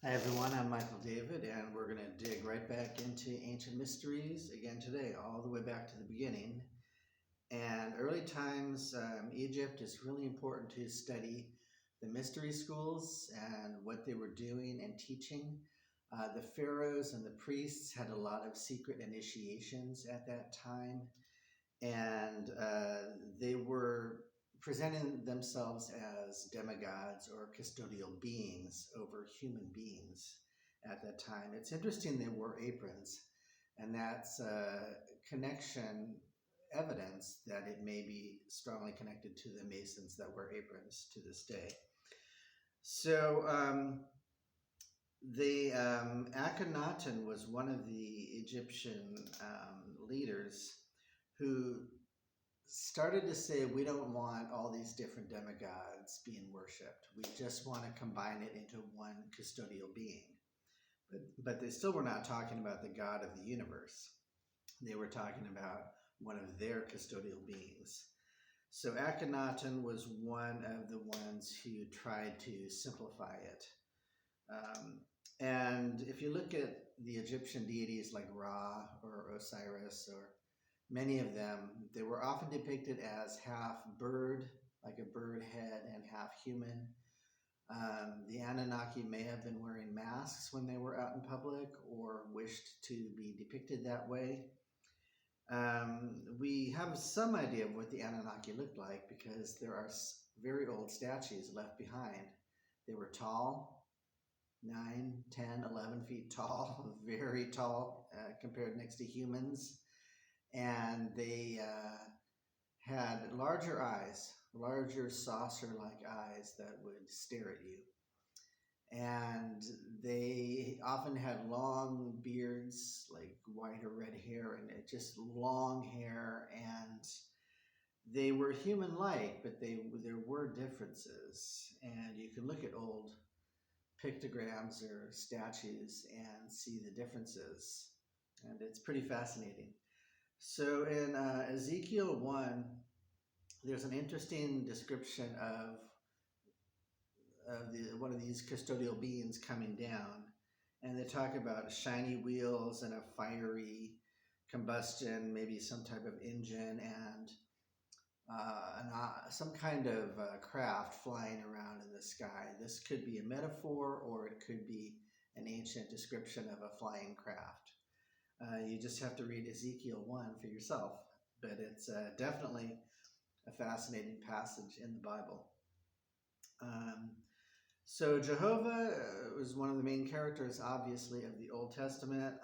Hi everyone, I'm Michael David, and we're going to dig right back into ancient mysteries again today, all the way back to the beginning. And early times, Egypt is really important to study the mystery schools and what they were doing and teaching. The pharaohs and the priests had a lot of secret initiations at that time, and they were presenting themselves as demigods or custodial beings over human beings at that time. It's interesting they wore aprons, and that's connection evidence that it may be strongly connected to the Masons that wear aprons to this day. So the Akhenaten was one of the Egyptian leaders who started to say we don't want all these different demigods being worshipped. We just want to combine it into one custodial being. But they still were not talking about the God of the universe. They were talking about one of their custodial beings. So Akhenaten was one of the ones who tried to simplify it. And if you look at the Egyptian deities like Ra or Osiris or many of them, they were often depicted as half bird, like a bird head, and half human. The Anunnaki may have been wearing masks when they were out in public or wished to be depicted that way. We have some idea of what the Anunnaki looked like because there are very old statues left behind. They were tall, 9, 10, 11 feet tall, very tall compared next to humans. And they had larger eyes, larger saucer-like eyes that would stare at you. And they often had long beards, like white or red hair, and just long hair. And they were human-like, but there were differences. And you can look at old pictograms or statues and see the differences. And it's pretty fascinating. So in Ezekiel 1, there's an interesting description of one of these custodial beings coming down. And they talk about shiny wheels and a fiery combustion, maybe some type of engine, and some kind of craft flying around in the sky. This could be a metaphor, or it could be an ancient description of a flying craft. You just have to read Ezekiel 1 for yourself, but it's definitely a fascinating passage in the Bible. So Jehovah was one of the main characters, obviously, of the Old Testament.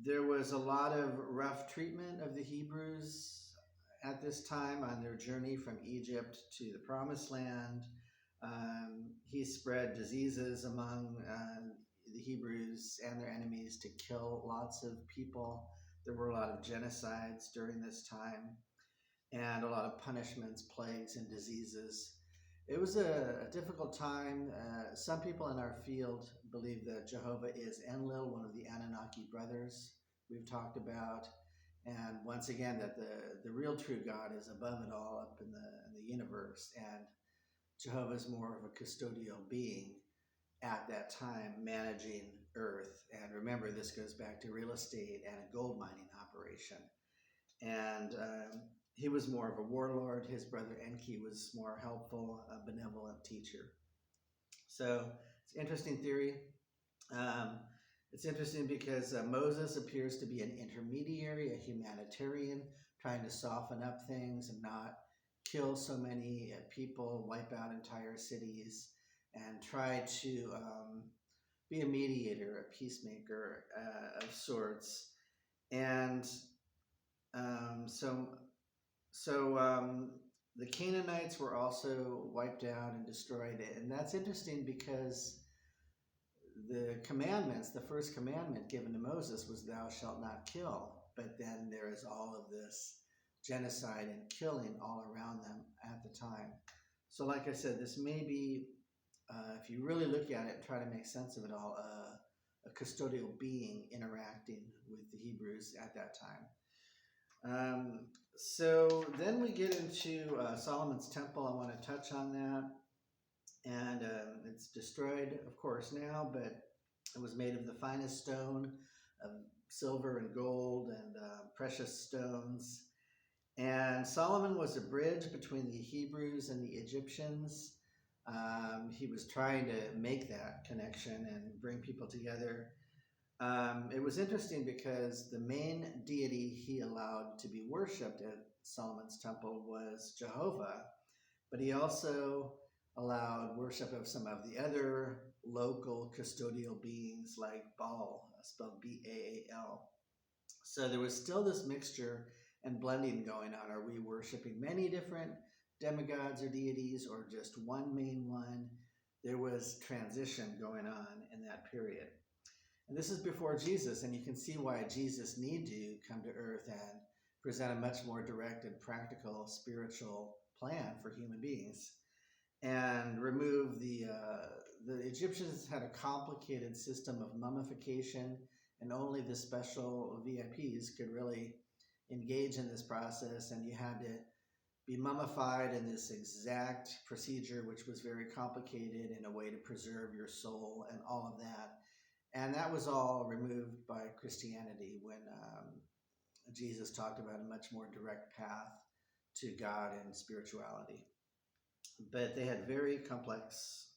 There was a lot of rough treatment of the Hebrews at this time on their journey from Egypt to the Promised Land. He spread diseases among the Hebrews and their enemies to kill lots of people. There were a lot of genocides during this time and a lot of punishments, plagues, and diseases. It was a difficult time. Some people in our field believe that Jehovah is Enlil, one of the Anunnaki brothers we've talked about. And once again, that the real true God is above it all, up in the universe. And Jehovah is more of a custodial being at that time, managing Earth. And remember, this goes back to real estate and a gold mining operation. And he was more of a warlord. His brother Enki was more helpful, a benevolent teacher. So it's an interesting theory. It's interesting because Moses appears to be an intermediary, a humanitarian, trying to soften up things and not kill so many people, wipe out entire cities, and try to be a mediator, a peacemaker of sorts. And so the Canaanites were also wiped out and destroyed. And that's interesting because the commandments, the first commandment given to Moses was thou shalt not kill. But then there is all of this genocide and killing all around them at the time. So like I said, this may be, if you really look at it and try to make sense of it all, a custodial being interacting with the Hebrews at that time. So then we get into Solomon's temple. I want to touch on that. and it's destroyed, of course, now, but it was made of the finest stone, of silver and gold and precious stones. And Solomon was a bridge between the Hebrews and the Egyptians. He was trying to make that connection and bring people together. It was interesting because the main deity he allowed to be worshipped at Solomon's temple was Jehovah, but he also allowed worship of some of the other local custodial beings like Baal, spelled Baal. So there was still this mixture and blending going on. Are we worshiping many different demigods or deities, or just one main one? There was transition going on in that period. And this is before Jesus, and you can see why Jesus needed to come to earth and present a much more direct and practical spiritual plan for human beings, and remove the Egyptians had a complicated system of mummification, and only the special VIPs could really engage in this process, and you had to be mummified in this exact procedure, which was very complicated, in a way to preserve your soul and all of that. And that was all removed by Christianity when Jesus talked about a much more direct path to God and spirituality. But they had very complex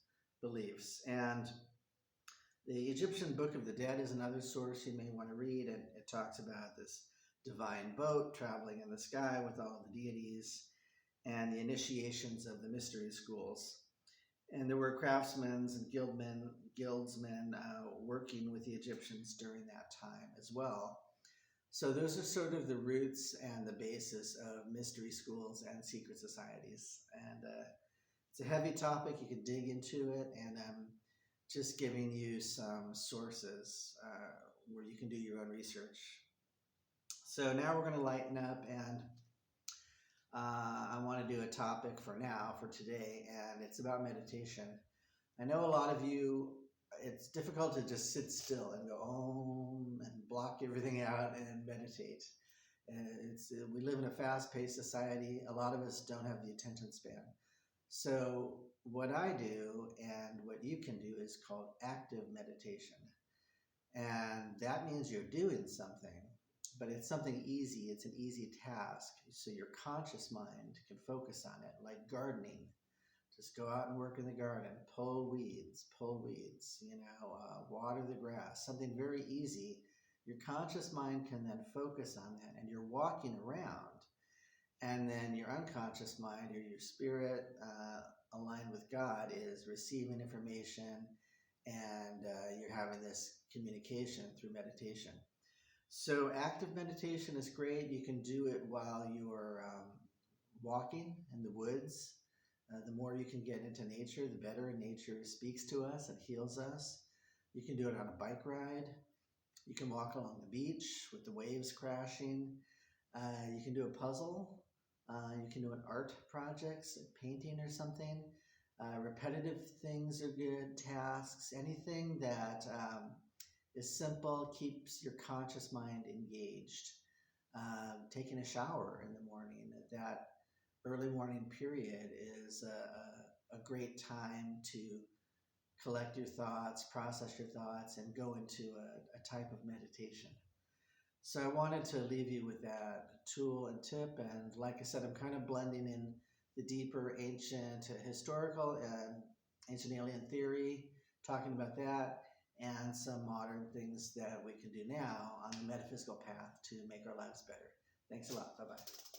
beliefs. And the Egyptian Book of the Dead is another source you may want to read. And it talks about this divine boat traveling in the sky with all the deities and the initiations of the mystery schools. And there were craftsmen and guildsmen working with the Egyptians during that time as well. So those are sort of the roots and the basis of mystery schools and secret societies. And it's a heavy topic. You could dig into it, and I'm just giving you some sources where you can do your own research. So now we're going to lighten up, and I want to do a topic for now, for today, and it's about meditation. I know a lot of you, it's difficult to just sit still and go Om and block everything out and meditate. We live in a fast-paced society. A lot of us don't have the attention span. So what I do and what you can do is called active meditation. And that means you're doing something, but it's something easy. It's an easy task. So your conscious mind can focus on it, like gardening. Just go out and work in the garden, pull weeds, water the grass, something very easy. Your conscious mind can then focus on that, and you're walking around. And then your unconscious mind, or your spirit aligned with God, is receiving information, and you're having this communication through meditation. So active meditation is great. You can do it while you're walking in the woods. The more you can get into nature, the better. Nature speaks to us and heals us. You can do it on a bike ride. You can walk along the beach with the waves crashing. You can do a puzzle. You can do an art project, like painting or something. Repetitive things are good, tasks, anything that is simple, keeps your conscious mind engaged. Taking a shower in the morning, that early morning period is a great time to collect your thoughts, process your thoughts, and go into a type of meditation. So I wanted to leave you with that tool and tip. And like I said, I'm kind of blending in the deeper ancient historical and ancient alien theory, talking about that, and some modern things that we can do now on the metaphysical path to make our lives better. Thanks a lot. Bye-bye.